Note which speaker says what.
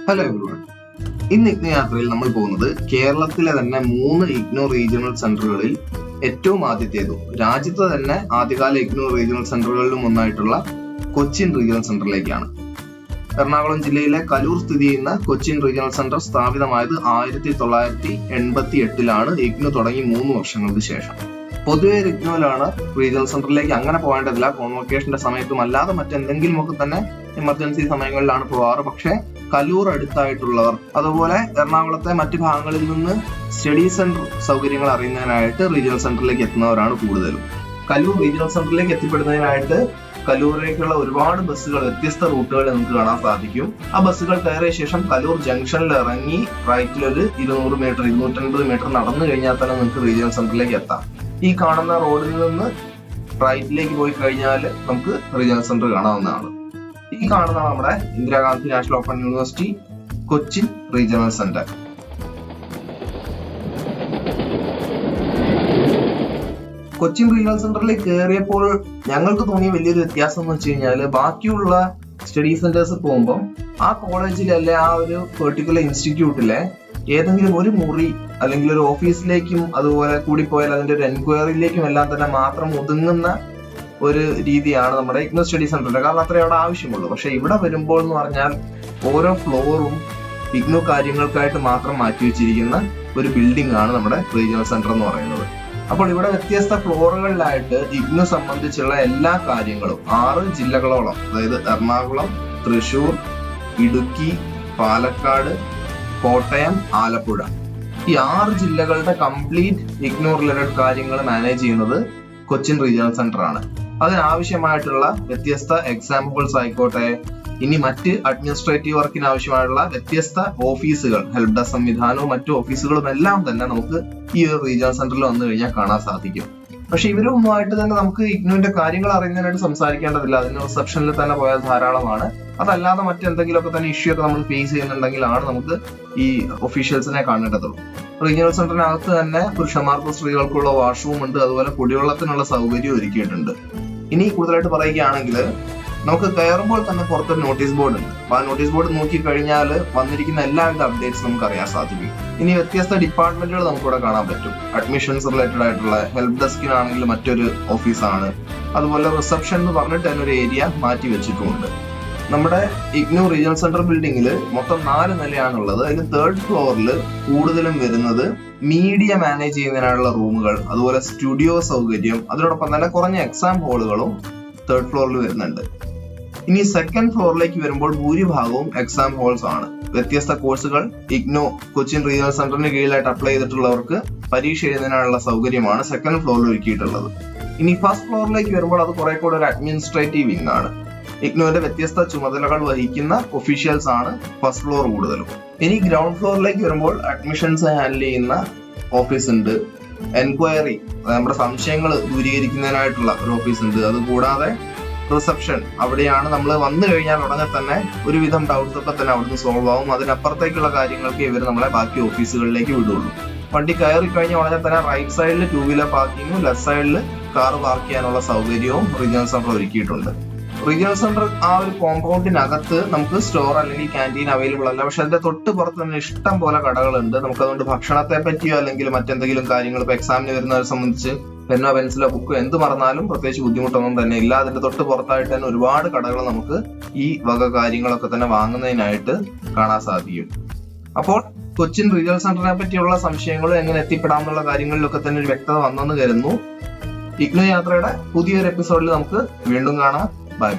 Speaker 1: Hello everyone. ഇന്ന് ഇഗ്നോ യാത്രയിൽ നമ്മൾ പോകുന്നത് കേരളത്തിലെ തന്നെ 3 ഇഗ്നോ റീജിയണൽ സെന്ററുകളിൽ ഏറ്റവും ആദ്യത്തേതും രാജ്യത്തെ തന്നെ ആദ്യകാല ഇഗ്നോ റീജിയണൽ സെന്ററുകളിലും ഒന്നായിട്ടുള്ള കൊച്ചിൻ റീജിയണൽ സെന്ററിലേക്കാണ്. എറണാകുളം ജില്ലയിലെ കലൂർ സ്ഥിതി ചെയ്യുന്ന കൊച്ചിൻ റീജിയണൽ സെന്റർ സ്ഥാപിതമായത് 1988-ലാണ് ഇഗ്നോ തുടങ്ങി 3 വർഷങ്ങൾക്ക് ശേഷം. പൊതുവെ ഇഗ്നോയിലാണ് റീജിയണൽ സെന്ററിലേക്ക് അങ്ങനെ പോകേണ്ടതില്ല. കോൺവൊക്കേഷന്റെ സമയത്തും അല്ലാതെ മറ്റെന്തെങ്കിലുമൊക്കെ തന്നെ എമർജൻസി സമയങ്ങളിലാണ് പോവാറ്. പക്ഷെ കലൂർ അടുത്തായിട്ടുള്ളവർ, അതുപോലെ എറണാകുളത്തെ മറ്റു ഭാഗങ്ങളിൽ നിന്ന് സ്റ്റഡി സെന്റർ സൗകര്യങ്ങൾ അറിയുന്നതിനായിട്ട് റീജിയണൽ സെന്ററിലേക്ക് എത്തുന്നവരാണ് കൂടുതലും. കലൂർ റീജിയണൽ സെന്ററിലേക്ക് എത്തിപ്പെടുന്നതിനായിട്ട് കലൂരിലേക്കുള്ള ഒരുപാട് ബസ്സുകൾ, വ്യത്യസ്ത റൂട്ടുകൾ നമുക്ക് കാണാൻ സാധിക്കും. ആ ബസ്സുകൾ കയറിയ ശേഷം കലൂർ ജംഗ്ഷനിൽ ഇറങ്ങി റൈറ്റിലൊരു 200 മീറ്റർ 250 മീറ്റർ നടന്നു കഴിഞ്ഞാൽ തന്നെ നമുക്ക് റീജിയണൽ സെന്ററിലേക്ക് എത്താം. ഈ കാണുന്ന റോഡിൽ നിന്ന് റൈറ്റിലേക്ക് പോയി കഴിഞ്ഞാൽ നമുക്ക് റീജിയണൽ സെന്റർ കാണാവുന്നതാണ്. ഈ കാണുന്നതാണ് നമ്മുടെ Indira Gandhi national open university Cochin regional centre. Cochin regional സെന്ററിലേക്ക് കയറിയപ്പോൾ ഞങ്ങൾക്ക് തോന്നിയ വലിയൊരു വ്യത്യാസം എന്ന് വെച്ച് കഴിഞ്ഞാല്, ബാക്കിയുള്ള സ്റ്റഡി സെന്റേഴ്സ് പോകുമ്പോൾ ആ കോളേജിലെ അല്ലെ ആ ഒരു പെർട്ടിക്കുലർ ഇൻസ്റ്റിറ്റ്യൂട്ടിലെ ഏതെങ്കിലും ഒരു മുറി അല്ലെങ്കിൽ ഒരു ഓഫീസിലേക്കും അതുപോലെ കൂടിപ്പോയാൽ അതിന്റെ ഒരു എൻക്വയറിയിലേക്കും എല്ലാം തന്നെ മാത്രം ഒതുങ്ങുന്ന ഒരു രീതിയാണ് നമ്മുടെ ഇഗ്നോ സ്റ്റഡി സെന്ററിന്റെ. കാരണം അത്രേ അവിടെ ആവശ്യമുള്ളൂ. പക്ഷെ ഇവിടെ വരുമ്പോൾ എന്ന് പറഞ്ഞാൽ ഓരോ ഫ്ലോറും ഇഗ്നോ കാര്യങ്ങൾക്കായിട്ട് മാത്രം മാറ്റി വെച്ചിരിക്കുന്ന ഒരു ബിൽഡിംഗ് ആണ് നമ്മുടെ റീജിയണൽ സെന്റർ എന്ന് പറയുന്നത്. അപ്പോൾ ഇവിടെ വ്യത്യസ്ത ഫ്ലോറുകളിലായിട്ട് ഇഗ്നോ സംബന്ധിച്ചുള്ള എല്ലാ കാര്യങ്ങളും 6 ജില്ലകളോളം, അതായത് എറണാകുളം, തൃശൂർ, ഇടുക്കി, പാലക്കാട്, കോട്ടയം, ആലപ്പുഴ, ഈ 6 ജില്ലകളുടെ കംപ്ലീറ്റ് ഇഗ്നോ റിലേറ്റഡ് കാര്യങ്ങൾ മാനേജ് ചെയ്യുന്നത് കൊച്ചിൻ റീജിയണൽ സെന്റർ ആണ്. അതിനാവശ്യമായിട്ടുള്ള വ്യത്യസ്ത എക്സാം ഹോൾസ് ആയിക്കോട്ടെ, ഇനി മറ്റ് അഡ്മിനിസ്ട്രേറ്റീവ് വർക്കിന് ആവശ്യമായിട്ടുള്ള വ്യത്യസ്ത ഓഫീസുകൾ, ഹെൽപ് ഡെസ്ക് സംവിധാനവും മറ്റു ഓഫീസുകളും എല്ലാം തന്നെ നമുക്ക് ഈ ഒരു റീജിയണൽ സെന്ററിൽ വന്നു കഴിഞ്ഞാൽ കാണാൻ സാധിക്കും. പക്ഷെ ഇവരുമായിട്ട് തന്നെ നമുക്ക് ഇഗ്നോന്റെ കാര്യങ്ങൾ അറിയുന്നതിനായിട്ട് സംസാരിക്കേണ്ടതില്ല. അതിന് റിസപ്ഷനിൽ തന്നെ പോയാൽ ധാരാളമാണ്. അതല്ലാതെ മറ്റെന്തെങ്കിലുമൊക്കെ തന്നെ ഇഷ്യൂ ഒക്കെ നമ്മൾ ഫേസ് ചെയ്യുന്നുണ്ടെങ്കിലാണ് നമുക്ക് ഈ ഒഫീഷ്യൽസിനെ കാണേണ്ടതുള്ളൂ. റീജിയണൽ സെന്ററിനകത്ത് തന്നെ പുരുഷന്മാർക്കും സ്ത്രീകൾക്കുള്ള വാഷ്റൂം ഉണ്ട്, അതുപോലെ കുടിവെള്ളത്തിനുള്ള സൗകര്യം ഒരുക്കിയിട്ടുണ്ട്. ഇനി കൂടുതലായിട്ട് പറയുകയാണെങ്കിൽ, നമുക്ക് കയറുമ്പോൾ തന്നെ പുറത്തൊരു നോട്ടീസ് ബോർഡ് ഉണ്ട്. അപ്പൊ ആ നോട്ടീസ് ബോർഡ് നോക്കി കഴിഞ്ഞാൽ വന്നിരിക്കുന്ന എല്ലാവിധ അപ്ഡേറ്റ്സ് നമുക്ക് അറിയാൻ സാധിക്കും. ഇനി വ്യത്യസ്ത ഡിപ്പാർട്ട്മെന്റുകൾ നമുക്കിവിടെ കാണാൻ പറ്റും. അഡ്മിഷൻസ് റിലേറ്റഡ് ആയിട്ടുള്ള ഹെൽപ് ഡെസ്കിനാണെങ്കിൽ മറ്റൊരു ഓഫീസാണ്. അതുപോലെ റിസപ്ഷൻ എന്ന് പറഞ്ഞിട്ട് തന്നെ ഒരു ഏരിയ മാറ്റി വെച്ചിട്ടുമുണ്ട്. നമ്മുടെ ഇഗ്നോ റീജിയണൽ സെന്റർ ബിൽഡിംഗിൽ മൊത്തം 4 നിലയാണുള്ളത്. അതിൽ 3rd ഫ്ലോറിൽ കൂടുതലും വരുന്നത് മീഡിയ മാനേജ് ചെയ്യുന്നതിനുള്ള റൂമുകൾ, അതുപോലെ സ്റ്റുഡിയോ സൗകര്യം, അതിനോടൊപ്പം തന്നെ കുറഞ്ഞ എക്സാം ഹോളുകളും 3rd ഫ്ലോറിൽ വരുന്നുണ്ട്. ഇനി 2nd ഫ്ലോറിലേക്ക് വരുമ്പോൾ ഭൂരിഭാഗവും എക്സാം ഹോൾസ് ആണ്. വ്യത്യസ്ത കോഴ്സുകൾ ഇഗ്നോ കൊച്ചിൻ റീജിയണൽ സെന്ററിന് കീഴിലായിട്ട് അപ്ലൈ ചെയ്തിട്ടുള്ളവർക്ക് പരീക്ഷ എഴുതുന്നതിനുള്ള സൗകര്യമാണ് 2nd ഫ്ലോറിൽ ഒരുക്കിയിട്ടുള്ളത്. ഇനി 1st ഫ്ലോറിലേക്ക് വരുമ്പോൾ അത് കുറെ കൂടെ ഒരു അഡ്മിനിസ്ട്രേറ്റീവ് വിങ് ആണ്. ഇഗ്നോയുടെ വ്യത്യസ്ത ചുമതലകൾ വഹിക്കുന്ന ഒഫീഷ്യൽസ് ആണ് 1st ഫ്ലോർ കൂടുതലും. ഇനി ഗ്രൗണ്ട് ഫ്ലോറിലേക്ക് വരുമ്പോൾ അഡ്മിഷൻസ് ഹാൻഡിൽ ചെയ്യുന്ന ഓഫീസ് ഉണ്ട്, എൻക്വയറി, നമ്മുടെ സംശയങ്ങൾ ദൂരീകരിക്കുന്നതിനായിട്ടുള്ള ഒരു ഓഫീസ് ഉണ്ട്. അതുകൂടാതെ റിസപ്ഷൻ, അവിടെയാണ് നമ്മൾ വന്നു കഴിഞ്ഞാൽ ഉടനെ തന്നെ ഒരുവിധം ഡൗട്ട്സ് ഒക്കെ തന്നെ അവിടുന്ന് സോൾവ് ആവും. അതിനപ്പുറത്തേക്കുള്ള കാര്യങ്ങൾക്ക് ഇവർ നമ്മളെ ബാക്കി ഓഫീസുകളിലേക്ക് വിടുള്ളൂ. വണ്ടി കയറി കഴിഞ്ഞ ഉടനെ തന്നെ റൈറ്റ് സൈഡിൽ 2 വീലർ പാർക്കിങ്ങും ലെഫ്റ്റ് സൈഡിൽ കാർ പാർക്ക് ചെയ്യാനുള്ള സൗകര്യവും റീജിയണൽ സെന്റർ ഒരുക്കിയിട്ടുണ്ട്. റീജിയണൽ സെന്റർ ആ ഒരു കോമ്പൗണ്ടിനകത്ത് നമുക്ക് സ്റ്റോർ അല്ലെങ്കിൽ ക്യാൻറ്റീൻ അവൈലബിൾ അല്ല. പക്ഷെ അതിന്റെ തൊട്ട് പുറത്ത് തന്നെ ഇഷ്ടം പോലെ കടകളുണ്ട്. നമുക്ക് അതുകൊണ്ട് ഭക്ഷണത്തെ പറ്റിയോ അല്ലെങ്കിൽ മറ്റെന്തെങ്കിലും കാര്യങ്ങൾ, ഇപ്പൊ എക്സാമിന് വരുന്നവരെ സംബന്ധിച്ച് പെന്നോ പെൻസിലോ ബുക്കോ എന്ത് മറന്നാലും പ്രത്യേകിച്ച് ബുദ്ധിമുട്ടൊന്നും തന്നെ ഇല്ല. അതിന്റെ തൊട്ട് പുറത്തായിട്ട് തന്നെ ഒരുപാട് കടകൾ നമുക്ക് ഈ വക കാര്യങ്ങളൊക്കെ തന്നെ വാങ്ങുന്നതിനായിട്ട് കാണാൻ സാധിക്കും. അപ്പോൾ കൊച്ചിൻ റീജിയണൽ സെന്ററിനെ പറ്റിയുള്ള സംശയങ്ങളും എങ്ങനെ എത്തിപ്പെടാം എന്നുള്ള കാര്യങ്ങളിലൊക്കെ തന്നെ ഒരു വ്യക്തത വന്നെന്ന് കരുതുന്നു. ഇഗ്നോ യാത്രയുടെ പുതിയൊരു എപ്പിസോഡിൽ നമുക്ക് വീണ്ടും കാണാം. ബൈ.